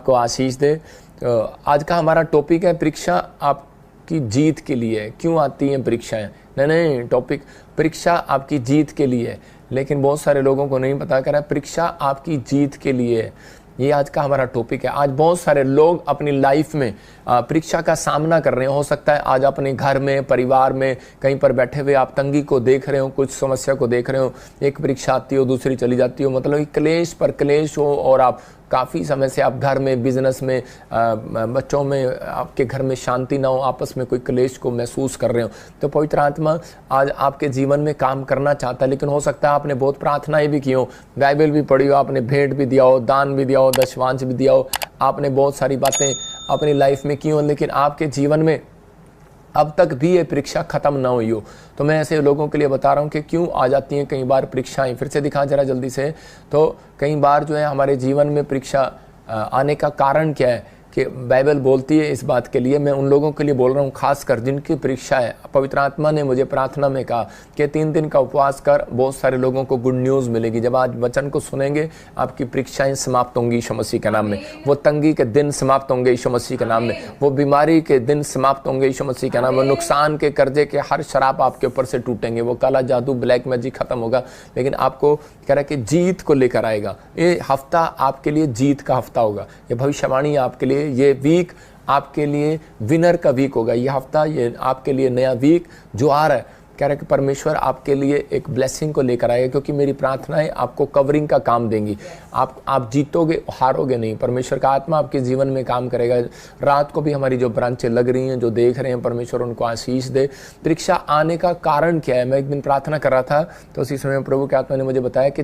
आपको आशीष दे। तो आज का हमारा टॉपिक है परीक्षा आपकी जीत के लिए है। क्यों आती हैं परीक्षाएं? नहीं, टॉपिक परीक्षा आपकी जीत के लिए है, लेकिन बहुत सारे लोगों को नहीं पता कर परीक्षा आपकी जीत के लिए है। ये आज का हमारा टॉपिक है। आज बहुत सारे लोग अपनी लाइफ में परीक्षा का सामना कर रहे हैं। हो सकता है आज अपने घर में, परिवार में कहीं पर बैठे हुए आप तंगी को देख रहे हो, कुछ समस्या को देख रहे हो। एक परीक्षा आती हो, दूसरी चली जाती हो, मतलब क्लेश पर क्लेश हो, और आप काफ़ी समय से आप घर में, बिजनेस में, बच्चों में, आपके घर में शांति ना हो, आपस में कोई क्लेश को महसूस कर रहे हो। तो पवित्र आत्मा आज आपके जीवन में काम करना चाहता है, लेकिन हो सकता है आपने बहुत प्रार्थनाएं भी की हो, बाइबल भी पढ़ी हो, आपने भेंट भी दिया हो, दान भी दिया हो, दशवांश भी दिया हो, आपने बहुत सारी बातें अपनी लाइफ में की हो, लेकिन आपके जीवन में अब तक भी ये परीक्षा खत्म ना हुई हो। तो मैं ऐसे लोगों के लिए बता रहा हूँ कि क्यों आ जाती हैं कई बार परीक्षाएं। फिर से दिखा जरा जल्दी से। तो कई बार जो है हमारे जीवन में परीक्षा आने का कारण क्या है कि बाइबल बोलती है इस बात के लिए। मैं उन लोगों के लिए बोल रहा हूँ खासकर जिनकी परीक्षा है। पवित्र आत्मा ने मुझे प्रार्थना में कहा कि 3 दिन का उपवास कर, बहुत सारे लोगों को गुड न्यूज़ मिलेगी। जब आज वचन को सुनेंगे आपकी परीक्षाएं समाप्त होंगी यीशु मसीह के नाम में। वो तंगी के दिन समाप्त होंगे यीशु मसीह के नाम में। वो बीमारी के दिन समाप्त होंगे यीशु मसीह के नाम में। नुकसान के, कर्जे के हर शराब आपके ऊपर से टूटेंगे। वो काला जादू, ब्लैक मैजिक खत्म होगा, लेकिन आपको कह रहा है कि जीत को लेकर आएगा। ये हफ्ता आपके लिए जीत का हफ्ता होगा। ये भविष्यवाणी आपके लिए, ये वीक आपके लिए विनर का वीक होगा। ये हफ्ता, ये आपके लिए नया वीक जो आ रहा है, कह रहा है कि परमेश्वर आपके लिए एक ब्लेसिंग को लेकर आएगा, क्योंकि मेरी प्रार्थनाएं आपको कवरिंग का काम देंगी। आप जीतोगे, हारोगे नहीं। परमेश्वर का आत्मा आपके जीवन में काम करेगा। रात को भी हमारी जो ब्रांचें लग रही हैं, जो देख रहे हैं, परमेश्वर उनको आशीष दे। परीक्षा आने का कारण क्या है? मैं एक दिन प्रार्थना कर रहा था, तो उसी समय प्रभु के आत्मा ने मुझे बताया कि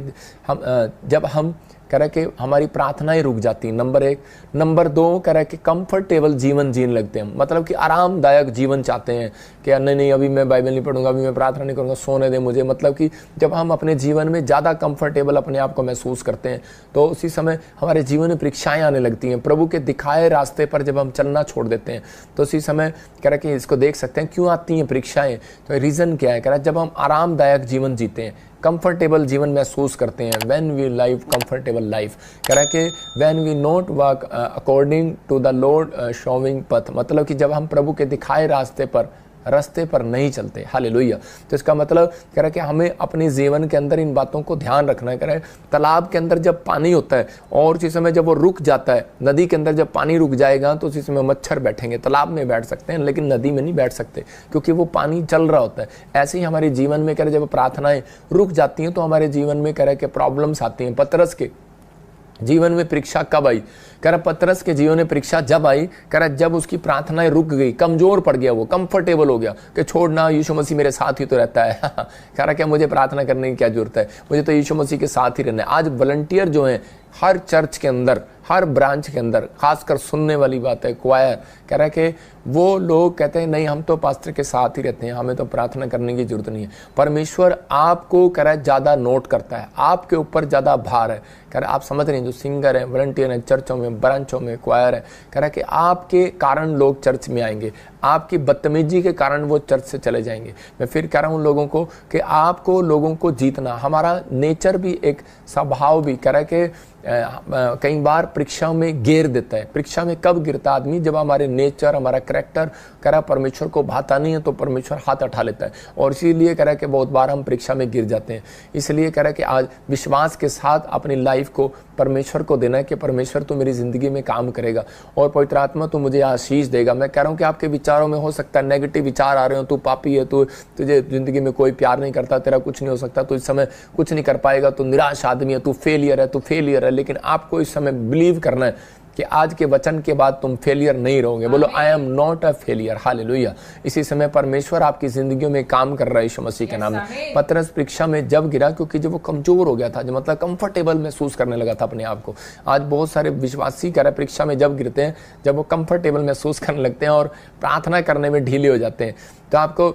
जब हम कह रहा है कि हमारी प्रार्थनाएं रुक जाती हैं, नंबर 1। नंबर 2, कह रहा है कि कंफर्टेबल जीवन जीने लगते हैं, मतलब कि आरामदायक जीवन चाहते हैं कि नहीं अभी मैं बाइबल नहीं पढ़ूंगा, अभी मैं प्रार्थना नहीं करूंगा, सोने दे मुझे। मतलब कि जब हम अपने जीवन में ज़्यादा कंफर्टेबल अपने आप को महसूस करते हैं, तो उसी समय हमारे जीवन में परीक्षाएं आने लगती हैं। प्रभु के दिखाए रास्ते पर जब हम चलना छोड़ देते हैं, तो उसी समय कह रहा है कि इसको देख सकते हैं क्यों आती हैं परीक्षाएं। तो रीज़न क्या है? कह रहा है जब हम आरामदायक जीवन जीते हैं, कंफर्टेबल जीवन महसूस करते हैं, when we live comfortable life. कह रहा है कि when we not work according to the lord showing path, मतलब कि जब हम प्रभु के दिखाए रास्ते पर नहीं चलते। हालेलुया। तो इसका मतलब कह रहा है कि हमें अपने जीवन के अंदर इन बातों को ध्यान रखना है। कह रहा है तालाब के अंदर जब पानी होता है और उसी समय जब वो रुक जाता है, नदी के अंदर जब पानी रुक जाएगा तो उसी समय मच्छर बैठेंगे। तालाब में बैठ सकते हैं लेकिन नदी में नहीं बैठ सकते, क्योंकि वो पानी चल रहा होता है। ऐसे ही हमारे जीवन में कह रहे जब प्रार्थनाएं रुक जाती हैं तो हमारे जीवन में कह रहे कि प्रॉब्लम्स आती हैं। पतरस के जीवन में परीक्षा कब आई? कह रहा पतरस के जीवन में परीक्षा जब आई, कह रहा जब उसकी प्रार्थनाएं रुक गई, कमजोर पड़ गया, वो कंफर्टेबल हो गया कि छोड़ना, यीशु मसीह मेरे साथ ही तो रहता है। कह रहा क्या मुझे प्रार्थना करने की क्या जरूरत है, मुझे तो यीशु मसीह के साथ ही रहना है। आज वॉलंटियर जो हैं हर चर्च के अंदर, हर ब्रांच के अंदर, खासकर सुनने वाली बात है, क्वायर, कह रहा है कि वो लोग कहते हैं नहीं हम तो पास्टर के साथ ही रहते हैं, हमें तो प्रार्थना करने की जरूरत नहीं है। परमेश्वर आपको कह रहा है ज़्यादा नोट करता है, आपके ऊपर ज़्यादा भार है। कह रहा है आप समझ रहे हैं, जो सिंगर है, वॉलंटियर है, चर्चों में, ब्रांचों में, क्वायर है, कह रहा है कि आपके कारण लोग चर्च में आएंगे, आपकी बदतमीजी के कारण वो चर्च से चले जाएंगे। मैं फिर कह रहा हूँ लोगों को कि आपको लोगों को जीतना, हमारा नेचर भी, एक स्वभाव भी, कह रहा है कि कई बार परीक्षाओं में गिर देता है। परीक्षा में कब गिरता आदमी? जब हमारे नेचर, हमारा करैक्टर कह रहा परमेश्वर को भाता नहीं है, तो परमेश्वर हाथ उठा लेता है। और इसीलिए कह रहा है कि बहुत बार हम परीक्षा में गिर जाते हैं। इसलिए कह रहा है कि आज विश्वास के साथ अपनी लाइफ को परमेश्वर को देना है कि परमेश्वर तो मेरी ज़िंदगी में काम करेगा और पवित्र आत्मा तो मुझे आशीष देगा। मैं कह रहा हूँ कि आपके विचारों में हो सकता है नेगेटिव विचार आ रहे हो, तू पापी है, तुझे ज़िंदगी में कोई प्यार नहीं करता, तेरा कुछ नहीं हो सकता, तू इस समय कुछ नहीं कर पाएगा, तू निराश आदमी है, तू फेलियर है। लेकिन आपको इस समय बिलीव करना है कि आज के वचन के बाद तुम फेलियर नहीं रहोगे। बोलो I am not a failure. Hallelujah. इसी समय परमेश्वर आपकी जिंदगियों में काम कर रहा है यीशु मसीह के नाम में। पतरस परीक्षा में जब गिरा, क्योंकि जब वो कमजोर हो गया था, जो मतलब कंफर्टेबल महसूस करने लगा था अपने आप को। आज बहुत सारे विश्वासी कह रहे परीक्षा में जब गिरते हैं, जब वो कंफर्टेबल महसूस करने लगते हैं और प्रार्थना करने में ढीले हो जाते हैं। तो आपको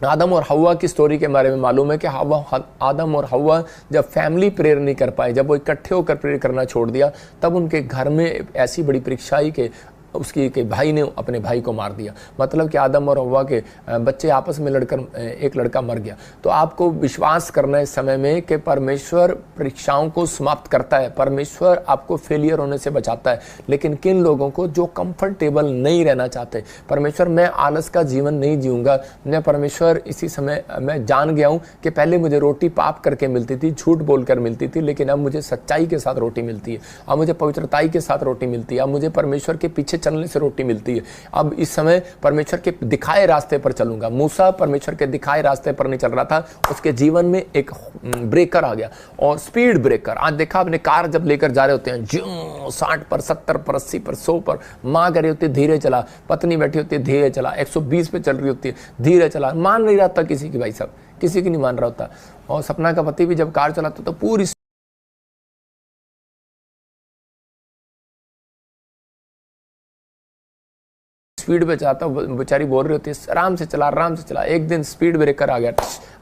आदम और हव्वा की स्टोरी के बारे में मालूम है कि आदम और हव्वा जब फैमिली प्रेयर नहीं कर पाए, जब वो इकट्ठे होकर प्रेयर करना छोड़ दिया, तब उनके घर में ऐसी बड़ी परीक्षा आई कि उसकी के भाई ने अपने भाई को मार दिया, मतलब कि आदम और हव्वा के बच्चे आपस में लड़कर एक लड़का मर गया। तो आपको विश्वास करना है इस समय में कि परमेश्वर परीक्षाओं को समाप्त करता है, परमेश्वर आपको फेलियर होने से बचाता है। लेकिन किन लोगों को जो कंफर्टेबल नहीं रहना चाहते, परमेश्वर मैं आलस का जीवन नहीं जीऊंगा, मैं परमेश्वर इसी समय मैं जान गया हूं कि पहले मुझे रोटी पाप करके मिलती थी, झूठ बोलकर मिलती थी, लेकिन अब मुझे सच्चाई के साथ रोटी मिलती है, अब मुझे पवित्रताई के साथ रोटी मिलती है, अब मुझे परमेश्वर के पीछे चलने से रोटी मिलती है। अब इस समय परमेश्वर के दिखाए रास्ते पर चलूंगा। मूसा परमेश्वर के दिखाए रास्ते पर नहीं चल रहा था, उसके जीवन में एक ब्रेकर आ गया, और स्पीड ब्रेकर। आज देखा आपने, कार जब लेकर जा रहे होते हैं, जो 60 पर, 70 पर, 80 पर, 100 पर, माँ कह रही होती है धीरे चला, पत्नी बैठी होती है धीरे चला, 120 पे चल रही होती है धीरे चला, मान नहीं रहा था किसी की, भाई साहब किसी की नहीं मान रहा होता। और सपना का पति भी जब कार चलाता तो पूरी स्पीड पे चलाता, बेचारी बोल रही होती है आराम से चला, आराम से चला। एक दिन स्पीड ब्रेकर आ गया,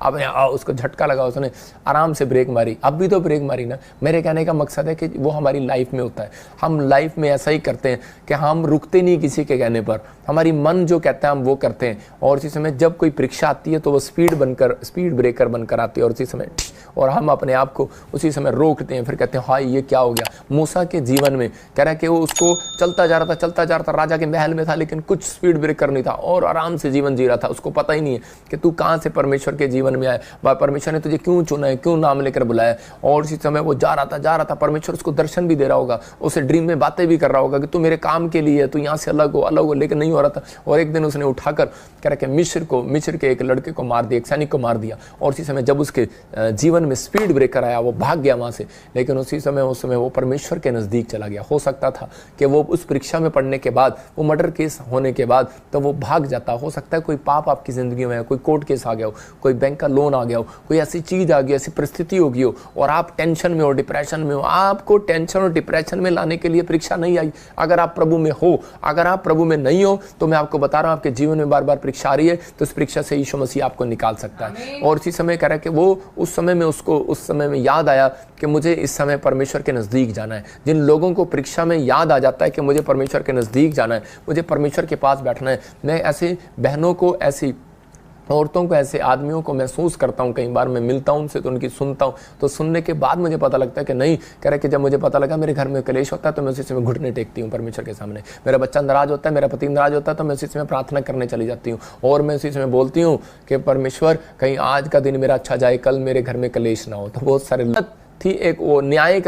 अब उसको झटका लगा, उसने आराम से ब्रेक मारी, अब भी तो ब्रेक मारी ना। मेरे कहने का मकसद है कि वो हमारी लाइफ में होता है, हम लाइफ में ऐसा ही करते हैं कि हम रुकते नहीं किसी के कहने पर, हमारी मन जो कहता है हम वो करते हैं। और उसी समय जब कोई परीक्षा आती है तो वो स्पीड ब्रेकर बनकर आती है, और उसी समय और हम अपने आप को उसी समय रोकते हैं, फिर कहते हैं हाय ये क्या हो गया। मूसा के जीवन में कह रहा है कि वो उसको चलता जा रहा था, राजा के महल में था, लेकिन कुछ स्पीड ब्रेकर नहीं था और आराम से जीवन जी रहा था। उसको पता ही नहीं है कि तू कहां से परमेश्वर के जीवन में आया, परमेश्वर ने तुझे क्यों चुना है, क्यों नाम लेकर बुलाया। और उसी समय वो जा रहा था, परमेश्वर उसको दर्शन भी दे रहा होगा, उसे ड्रीम में बातें भी कर रहा होगा कि तू मेरे काम के लिए है, तू यहाँ से अलग हो, लेकिन नहीं हो रहा था। और एक दिन उसने उठाकर कह रहा कि मिस्र के एक लड़के को मार दिया, एक सैनिक को मार दिया। और उसी समय जब उसके जीवन में स्पीड ब्रेकर आया, वो भाग गया वहां से, लेकिन उस समय वो परमेश्वर के नजदीक चला गया। हो सकता था कि वो उस परीक्षा में पढ़ने के बाद, वो मर्डर केस होने के बाद तो वो भाग जाता। हो सकता है कोई पाप आपकी जिंदगी में है, कोई कोर्ट केस आ गया हो, कोई बैंक का लोन आ गया हो, कोई ऐसी चीज आ गई, ऐसी परिस्थिति हो गई हो और आप टेंशन में हो, डिप्रेशन में हो। आपको टेंशन और डिप्रेशन में लाने के लिए परीक्षा नहीं आई। अगर आप प्रभु में हो, अगर आप प्रभु में नहीं हो, तो मैं आपको बता रहा हूं आपके जीवन में बार बार परीक्षा आ रही है, तो उस परीक्षा से यीशु मसीह आपको निकाल सकता है। और इसी समय कह रहा है कि वो उस समय में याद आया कि मुझे इस समय परमेश्वर के नजदीक जाना है। जिन लोगों को परीक्षा में याद आ जाता है कि मुझे परमेश्वर के नजदीक जाना है, मुझे परमेश्वर के पास बैठना है, मैं ऐसे बहनों को, ऐसी औरतों को, ऐसे आदमियों को महसूस करता हूँ। कई बार मैं मिलता हूँ उनसे तो उनकी सुनता हूँ, तो सुनने के बाद मुझे पता लगता है कि नहीं, कह रहे कि जब मुझे पता लगा मेरे घर में कलेश होता है तो मैं उसी समय घुटने टेकती हूँ परमेश्वर के सामने। मेरा बच्चा नाराज होता है, मेरा पति नाराज होता है, तो मैं उसी समय प्रार्थना करने चली जाती हूँ और मैं उसी समय बोलती हूँ कि परमेश्वर कहीं आज का दिन मेरा अच्छा जाए, कल मेरे घर में कलेश ना हो। तो बहुत सारे थी, एक वो न्याय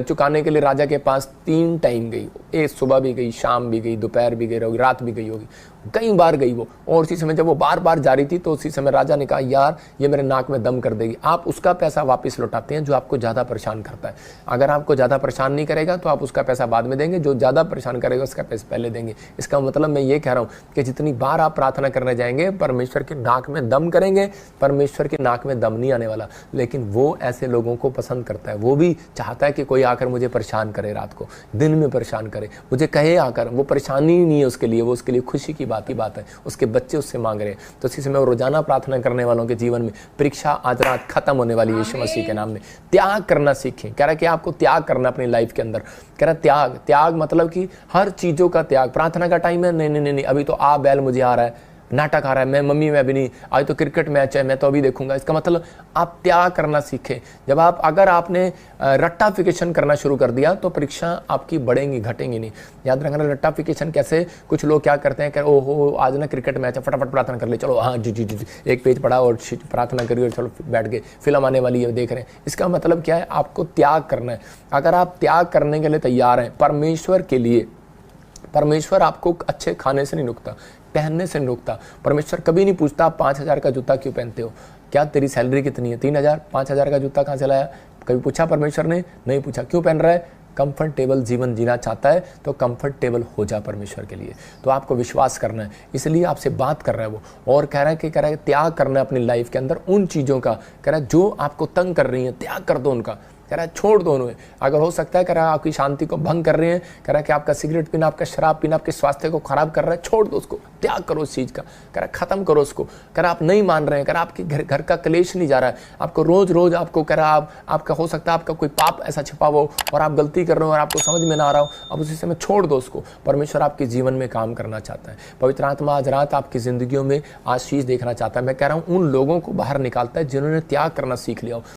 चुकाने के लिए राजा के पास 3 टाइम गई, एक सुबह भी गई, शाम भी गई, दोपहर भी गई होगी, रात भी गई होगी, कई बार गई वो। और उसी समय जब वो बार बार जा रही थी तो उसी समय राजा ने कहा यार ये मेरे नाक में दम कर देगी। आप उसका पैसा वापस लौटाते हैं जो आपको ज़्यादा परेशान करता है। अगर आपको ज़्यादा परेशान नहीं करेगा तो आप उसका पैसा बाद में देंगे, जो ज़्यादा परेशान करेगा उसका पैसा पहले देंगे। इसका मतलब मैं ये कह रहा हूँ कि जितनी बार आप प्रार्थना करने जाएंगे परमेश्वर के नाक में दम करेंगे, परमेश्वर के नाक में दम नहीं आने वाला। लेकिन वो ऐसे लोगों को पसंद करता है, वो भी चाहता है कि कोई आकर मुझे परेशान करे, रात को दिन में परेशान करे, मुझे कहे आकर। वो परेशानी नहीं है उसके लिए, वो उसके लिए खुशी की बात है। उसके बच्चे उससे मांग रहे हैं। तो इसी समय वो रोजाना प्रार्थना करने वालों के जीवन में परीक्षा आज रात खत्म होने वाली है यीशु मसीह के नाम में। त्याग करना सीखें। कह रहा है कि आपको त्याग करना अपनी लाइफ के अंदर। कह रहा है त्याग मतलब कि हर चीजों का त्याग। प्रार्थना का टाइम है, नहीं, अभी तो बैल मुझे आ रहा है, नाटक आ रहा है, मैं मम्मी मैं भी नहीं, आज तो क्रिकेट मैच है, मैं तो अभी देखूंगा। इसका मतलब आप त्याग करना सीखें। जब अगर आपने रट्टाफिकेशन करना शुरू कर दिया तो परीक्षा आपकी बढ़ेंगी, घटेंगी नहीं। याद रखना रट्टाफिकेशन कैसे, कुछ लोग क्या करते हैं कि ओहो आज ना क्रिकेट मैच है, फटाफट प्रार्थना कर ले, चलो हाँ जी एक पेज पढ़ा और प्रार्थना करिए और चलो बैठ गए, फिल्म आने वाली है देख रहे हैं। इसका मतलब क्या है, आपको त्याग करना है। अगर आप त्याग करने के लिए तैयार हैं परमेश्वर के लिए, परमेश्वर आपको अच्छे खाने से नहीं रुकता, पहनने से नहीं रुकता। परमेश्वर कभी नहीं पूछता आप 5,000 का जूता क्यों पहनते हो, क्या तेरी सैलरी कितनी है, 3,000, 5,000 का जूता कहाँ से लाया, कभी पूछा परमेश्वर ने? नहीं पूछा। क्यों पहन रहा है? कंफर्टेबल जीवन जीना चाहता है तो कंफर्टेबल हो जा परमेश्वर के लिए। तो आपको विश्वास करना है, इसलिए आपसे बात कर रहा है वो, और कह रहा है त्याग करना है अपनी लाइफ के अंदर उन चीज़ों का। कह रहा है जो आपको तंग कर रही हैं त्याग कर दो उनका। कह रहा है छोड़ दो उन्हें। अगर हो सकता है कह रहा है आपकी शांति को भंग कर रहे हैं, कह रहा है कि आपका सिगरेट पीना, आपका शराब पीना आपके स्वास्थ्य को खराब कर रहा है, छोड़ दो उसको, त्याग करो उस चीज़ का, कह रहा खत्म करो उसको। कह रहा आप नहीं मान रहे हैं, कह रहा आपके घर का क्लेश नहीं जा रहा है, आपको रोज रोज आपको कह रहा आपका हो सकता है आपका कोई पाप ऐसा छिपा हो और आप गलती कर रहे हो और आपको समझ में ना आ रहा हो, अब उसी समय छोड़ दो उसको। परमेश्वर आपके जीवन में काम करना चाहता है। पवित्र आत्मा आज रात आपकी जिंदगियों में आशीष देखना चाहता है। मैं कह रहा हूँ उन लोगों को बाहर निकालता है जिन्होंने त्याग करना सीख लिया हो।